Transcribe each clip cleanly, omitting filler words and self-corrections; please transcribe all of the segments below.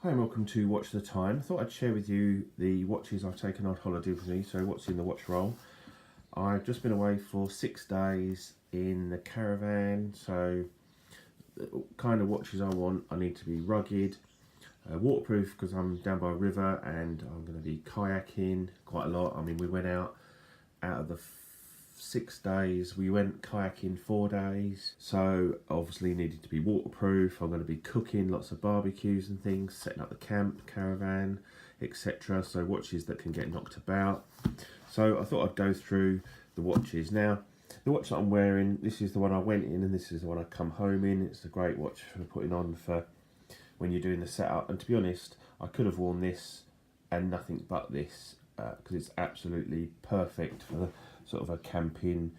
Hi and welcome to Watch the Time. I thought I'd share with you the watches I've taken on holiday with me, so what's in the watch roll. I've just been away for 6 days in the caravan, so the kind of watches I want, I need to be rugged, waterproof because I'm down by a river and I'm going to be kayaking quite a lot. I mean, we went out of the 6 days, we went kayaking 4 days, so obviously needed to be waterproof. I'm going to be cooking lots of barbecues and things, setting up the camp, caravan, etc. So watches that can get knocked about. So I thought I'd go through the watches. Now, the watch that I'm wearing, this is the one I went in and this is the one I come home in. It's a great watch for putting on for when you're doing the setup. And to be honest, I could have worn this and nothing but this because it's absolutely perfect for the sort of a camping,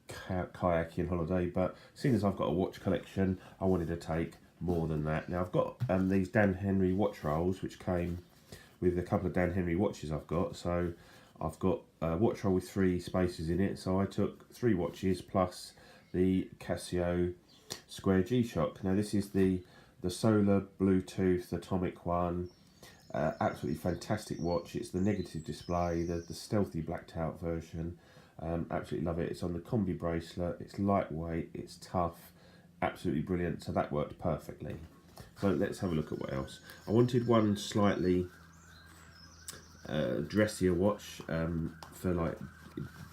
kayaking holiday. But seeing as I've got a watch collection, I wanted to take more than that. Now I've got these Dan Henry watch rolls, which came with a couple of Dan Henry watches I've got. So I've got a watch roll with 3 spaces in it. So I took 3 watches plus the Casio Square G-Shock. Now this is the solar Bluetooth atomic one. Absolutely fantastic watch. It's the negative display, the stealthy blacked out version. Absolutely love it. It's on the combi bracelet. It's lightweight. It's tough. Absolutely brilliant. So that worked perfectly. So let's have a look at what else. I wanted one slightly dressier watch for like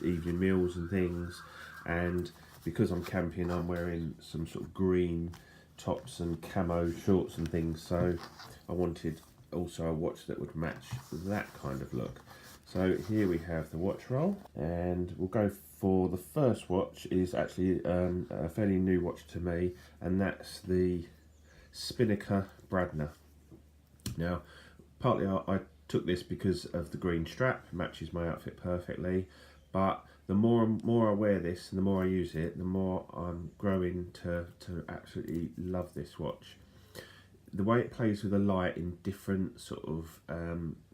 evening meals and things. And because I'm camping, I'm wearing some sort of green tops and camo shorts and things. So I wanted also a watch that would match that kind of look. So here we have the watch roll, and we'll go for the first watch. Is actually a fairly new watch to me, and that's the Spinnaker Bradner. Now, partly I took this because of the green strap, it matches my outfit perfectly, but the more I wear this and the more I use it, the more I'm growing to absolutely love this watch. The way it plays with the light in different sort of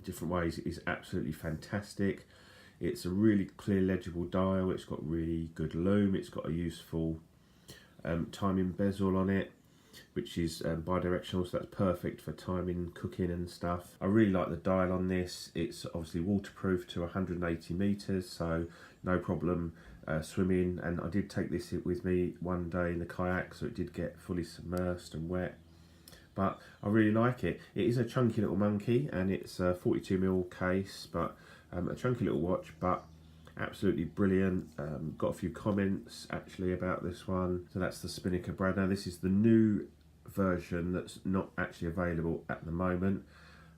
different ways is absolutely fantastic. It's a really clear legible dial. It's got really good lume. It's got a useful timing bezel on it, which is bi-directional, so that's perfect for timing, cooking and stuff. I really like the dial on this. It's obviously waterproof to 180 meters, so no problem swimming. And I did take this with me one day in the kayak, so it did get fully submersed and wet. But I really like it. It is a chunky little monkey, and it's a 42mm case, but a chunky little watch, but absolutely brilliant. Got a few comments actually about this one. So that's the Spinnaker Brad. Now this is the new version that's not actually available at the moment.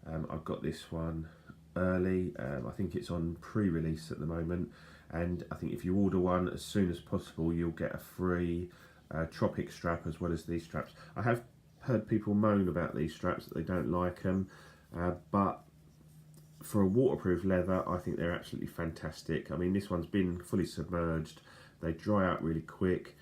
I've got this one early. I think it's on pre-release at the moment, and I think if you order one as soon as possible, you'll get a free Tropic strap as well as these straps. I have heard people moan about these straps, that they don't like them, but for a waterproof leather, I think they're absolutely fantastic. I mean, this one's been fully submerged. They dry out really quick.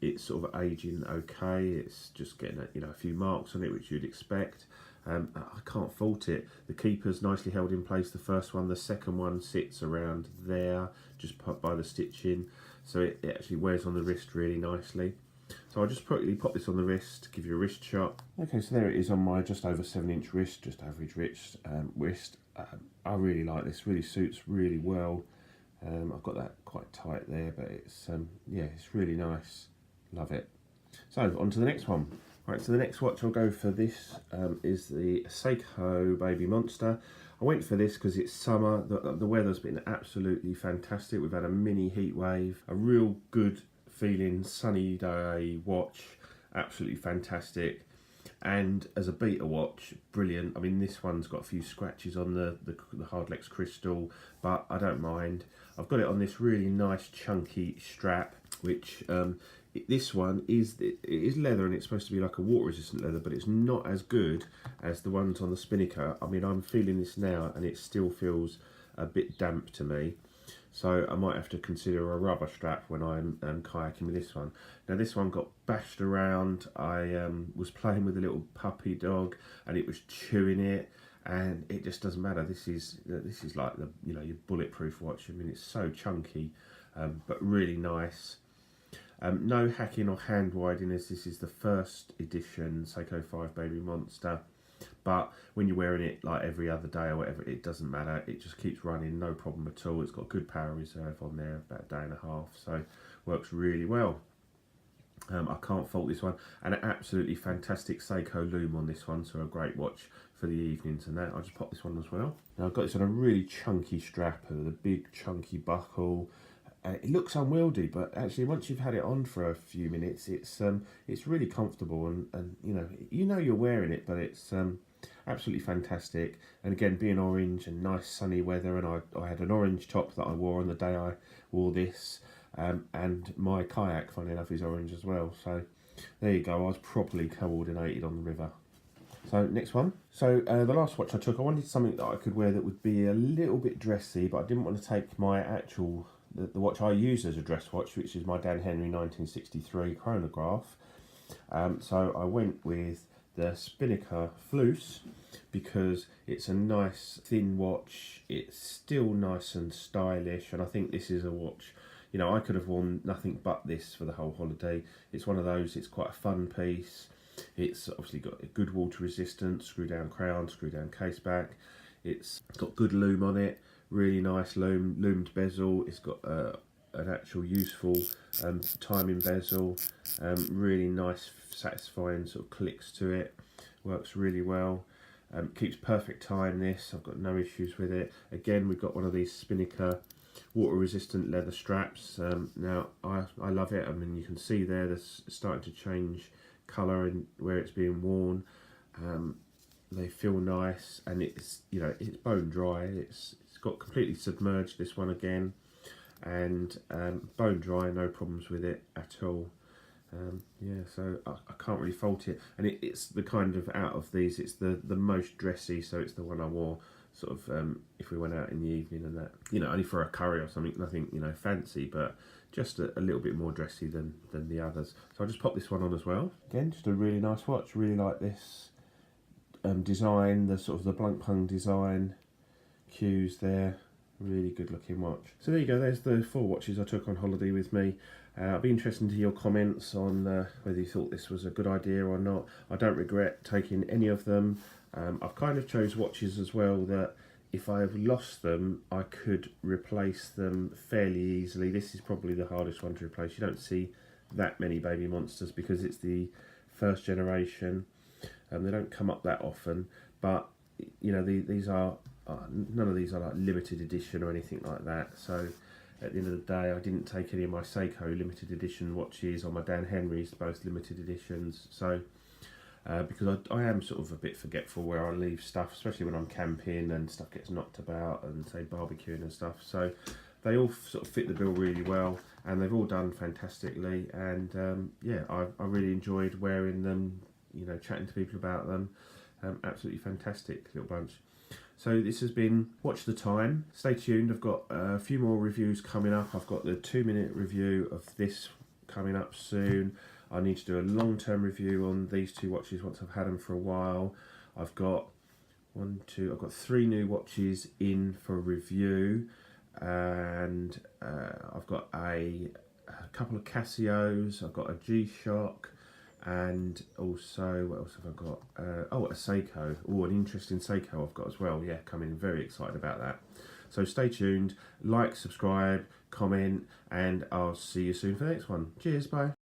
It's sort of aging okay. It's just getting a few marks on it, which you'd expect. I can't fault it. The keeper's nicely held in place, the first one. The second one sits around there, just by the stitching. So it actually wears on the wrist really nicely. So I'll just quickly pop this on the wrist, give you a wrist shot. Okay, so there it is on my just over 7-inch wrist, just average wrist. I really like this, really suits really well. I've got that quite tight there, but it's yeah, it's really nice. Love it. So on to the next one. Right, so the next watch I'll go for this is the Seiko Baby Monster. I went for this because it's summer. The weather's been absolutely fantastic. We've had a mini heat wave, a real good feeling sunny day watch, absolutely fantastic. And as a beta watch, brilliant. I mean, this one's got a few scratches on the Hardlex crystal, but I don't mind. I've got it on this really nice chunky strap, which this one is leather, and it's supposed to be like a water resistant leather, but it's not as good as the ones on the Spinnaker. I mean, I'm feeling this now and it still feels a bit damp to me. So I might have to consider a rubber strap when I'm kayaking with this one. Now this one got bashed around. I was playing with a little puppy dog and it was chewing it, and it just doesn't matter. This is like your bulletproof watch. I mean, it's so chunky, but really nice. No hacking or hand winding, as this is the first edition Seiko 5 Baby Monster. But when you're wearing it like every other day or whatever, it doesn't matter. It just keeps running, no problem at all. It's got good power reserve on there, about a day and a half, so works really well. I can't fault this one, and an absolutely fantastic Seiko loom on this one, so a great watch for the evenings and that. I'll just pop this one as well. Now I've got this on a really chunky strap with a big chunky buckle. It looks unwieldy, but actually once you've had it on for a few minutes, it's really comfortable, and you know you're wearing it, but it's absolutely fantastic. And again, being orange and nice sunny weather, and I had an orange top that I wore on the day I wore this. And my kayak, funny enough, is orange as well. So there you go, I was properly coordinated on the river. So next one. So the last watch I took, I wanted something that I could wear that would be a little bit dressy, but I didn't want to take my actual, the watch I use as a dress watch, which is my Dan Henry 1963 chronograph. So I went with the Spinnaker Fleuss because it's a nice thin watch. It's still nice and stylish, and I think this is a watch, you know, I could have worn nothing but this for the whole holiday. It's one of those, it's quite a fun piece. It's obviously got a good water resistance, screw down crown, screw down case back. It's got good loom on it, really nice loomed bezel. It's got an actual useful timing bezel, really nice satisfying sort of clicks to it. Works really well. Keeps perfect time this, I've got no issues with it. Again, we've got one of these Spinnaker water resistant leather straps. Now I love it. I mean, you can see there that's starting to change colour and where it's being worn. They feel nice, and it's, you know, it's bone dry. It's got completely submerged, this one again, and bone dry, no problems with it at all. Yeah, so I can't really fault it, and it's the kind of, out of these, it's the most dressy, so it's the one I wore sort of if we went out in the evening and that, you know, only for a curry or something, nothing, you know, fancy, but just a little bit more dressy than the others. So I'll just pop this one on as well. Again, just a really nice watch, really like this design, the sort of the Blancpain design, cues there, really good looking watch. So there you go, there's the 4 watches I took on holiday with me. I'll be interested to hear your comments on whether you thought this was a good idea or not. I don't regret taking any of them. I've kind of chose watches as well that if I've lost them, I could replace them fairly easily. This is probably the hardest one to replace. You don't see that many Baby Monsters because it's the first generation. They don't come up that often, but you know, these are none of these are like limited edition or anything like that. So at the end of the day, I didn't take any of my Seiko limited edition watches or my Dan Henry's, both limited editions. So because I am sort of a bit forgetful where I leave stuff, especially when I'm camping and stuff gets knocked about and say barbecuing and stuff. So they all sort of fit the bill really well, and they've all done fantastically. And yeah, I really enjoyed wearing them, you know, chatting to people about them. Absolutely fantastic little bunch. So this has been Watch the Time. Stay tuned, I've got a few more reviews coming up. I've got the 2-minute review of this coming up soon. I need to do a long-term review on these 2 watches once I've had them for a while. I've got I've got 3 new watches in for review, and I've got a couple of Casios, I've got a G-Shock, and also, what else have I got? Oh, a Seiko. Oh, an interesting Seiko I've got as well. Yeah, coming, very excited about that. So stay tuned, like, subscribe, comment, and I'll see you soon for the next one. Cheers, bye.